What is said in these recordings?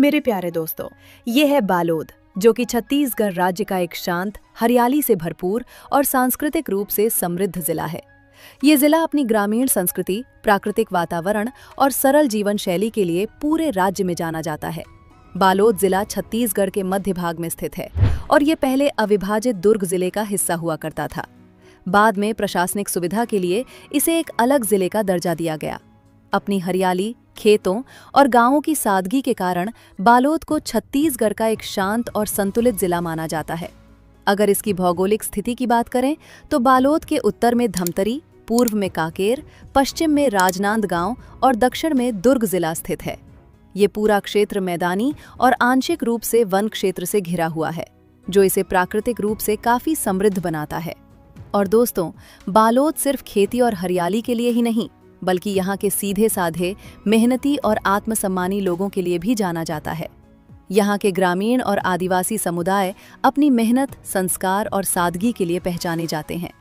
मेरे प्यारे दोस्तों, ये है बालोद, जो कि छत्तीसगढ़ राज्य का एक शांत, हरियाली से भरपूर और सांस्कृतिक रूप से समृद्ध जिला है। ये जिला अपनी ग्रामीण संस्कृति, प्राकृतिक वातावरण और सरल जीवन शैली के लिए पूरे राज्य में जाना जाता है। बालोद जिला छत्तीसगढ़ के मध्य भाग में स्थित है और ये पहले अविभाजित दुर्ग जिले का हिस्सा हुआ करता था। बाद में प्रशासनिक सुविधा के लिए इसे एक अलग जिले का दर्जा दिया गया। अपनी हरियाली, खेतों और गांवों की सादगी के कारण बालोद को छत्तीसगढ़ का एक शांत और संतुलित जिला माना जाता है। अगर इसकी भौगोलिक स्थिति की बात करें तो बालोद के उत्तर में धमतरी, पूर्व में कांकेर, पश्चिम में राजनांदगांव और दक्षिण में दुर्ग जिला स्थित है। ये पूरा क्षेत्र मैदानी और आंशिक रूप से वन क्षेत्र से घिरा हुआ है, जो इसे प्राकृतिक रूप से काफी समृद्ध बनाता है। और दोस्तों, बालोद सिर्फ खेती और हरियाली के लिए ही नहीं, बल्कि यहाँ के सीधे साधे, मेहनती और आत्मसम्मानी लोगों के लिए भी जाना जाता है। यहाँ के ग्रामीण और आदिवासी समुदाय अपनी मेहनत, संस्कार और सादगी के लिए पहचाने जाते हैं।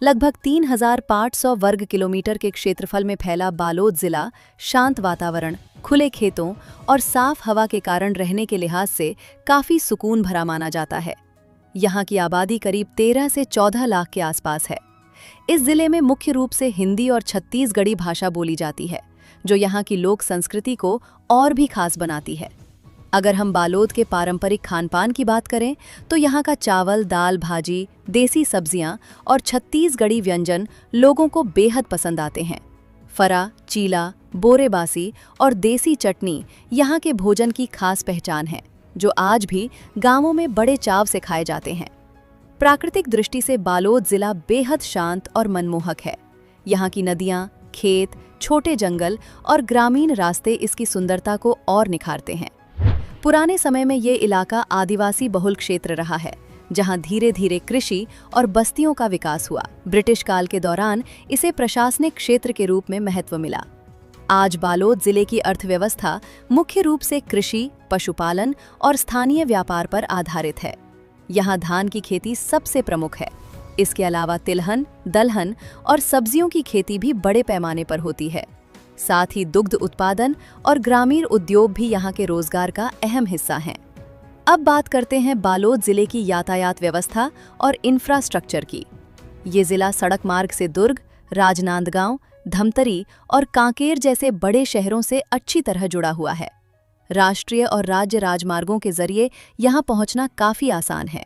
लगभग 3,500 वर्ग किलोमीटर के क्षेत्रफल में फैला बालोद जिला शांत वातावरण, खुले खेतों और साफ हवा के कारण रहने के लिहाज से काफी सुकून भरा माना जाता है। यहाँ की आबादी करीब 13 से 14 लाख के आसपास है। इस जिले में मुख्य रूप से हिंदी और छत्तीसगढ़ी भाषा बोली जाती है, जो यहाँ की लोक संस्कृति को और भी खास बनाती है। अगर हम बालोद के पारंपरिक खानपान की बात करें तो यहाँ का चावल, दाल, भाजी, देसी सब्जियाँ और छत्तीसगढ़ी व्यंजन लोगों को बेहद पसंद आते हैं। फरा, चीला, बोरेबासी और देसी चटनी यहाँ के भोजन की खास पहचान है, जो आज भी गांवों में बड़े चाव से खाए जाते हैं। प्राकृतिक दृष्टि से बालोद जिला बेहद शांत और मनमोहक है। यहाँ की नदियाँ, खेत, छोटे जंगल और ग्रामीण रास्ते इसकी सुंदरता को और निखारते हैं। पुराने समय में ये इलाका आदिवासी बहुल क्षेत्र रहा है, जहाँ धीरे धीरे कृषि और बस्तियों का विकास हुआ। ब्रिटिश काल के दौरान इसे प्रशासनिक क्षेत्र के रूप में महत्व मिला। आज बालोद जिले की अर्थव्यवस्था मुख्य रूप से कृषि, पशुपालन और स्थानीय व्यापार पर आधारित है। यहाँ धान की खेती सबसे प्रमुख है। इसके अलावा तिलहन, दलहन और सब्जियों की खेती भी बड़े पैमाने पर होती है। साथ ही दुग्ध उत्पादन और ग्रामीण उद्योग भी यहाँ के रोजगार का अहम हिस्सा हैं। अब बात करते हैं बालोद जिले की यातायात व्यवस्था और इंफ्रास्ट्रक्चर की। ये जिला सड़क मार्ग से दुर्ग, राजनांदगांव, धमतरी और कांकेर जैसे बड़े शहरों से अच्छी तरह जुड़ा हुआ है। राष्ट्रीय और राज्य राजमार्गों के जरिए यहाँ पहुँचना काफी आसान है।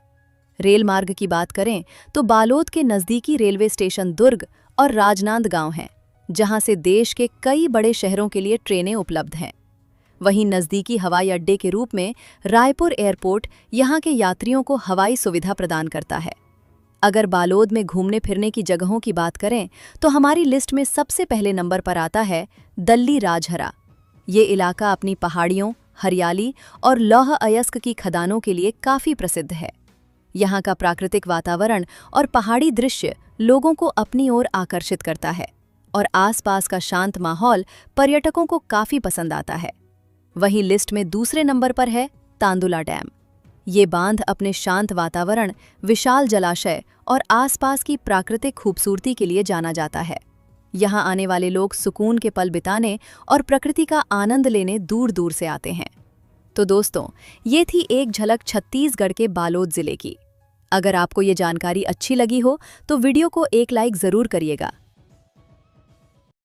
रेल मार्ग की बात करें तो बालोद के नजदीकी रेलवे स्टेशन दुर्ग और राजनांदगांव हैं, जहाँ से देश के कई बड़े शहरों के लिए ट्रेनें उपलब्ध हैं। वहीं नजदीकी हवाई अड्डे के रूप में रायपुर एयरपोर्ट यहाँ के यात्रियों को हवाई सुविधा प्रदान करता है। अगर बालोद में घूमने फिरने की जगहों की बात करें तो हमारी लिस्ट में सबसे पहले नंबर पर आता है दल्ली राजहरा। ये इलाका अपनी पहाड़ियों, हरियाली और लौह अयस्क की खदानों के लिए काफी प्रसिद्ध है। यहाँ का प्राकृतिक वातावरण और पहाड़ी दृश्य लोगों को अपनी ओर आकर्षित करता है और आसपास का शांत माहौल पर्यटकों को काफी पसंद आता है। वहीं लिस्ट में दूसरे नंबर पर है तांदुला डैम। ये बांध अपने शांत वातावरण, विशाल जलाशय और आसपास की प्राकृतिक खूबसूरती के लिए जाना जाता है। यहाँ आने वाले लोग सुकून के पल बिताने और प्रकृति का आनंद लेने दूर दूर से आते हैं। तो दोस्तों, ये थी एक झलक छत्तीसगढ़ के बालोद जिले की। अगर आपको ये जानकारी अच्छी लगी हो तो वीडियो को एक लाइक जरूर करिएगा।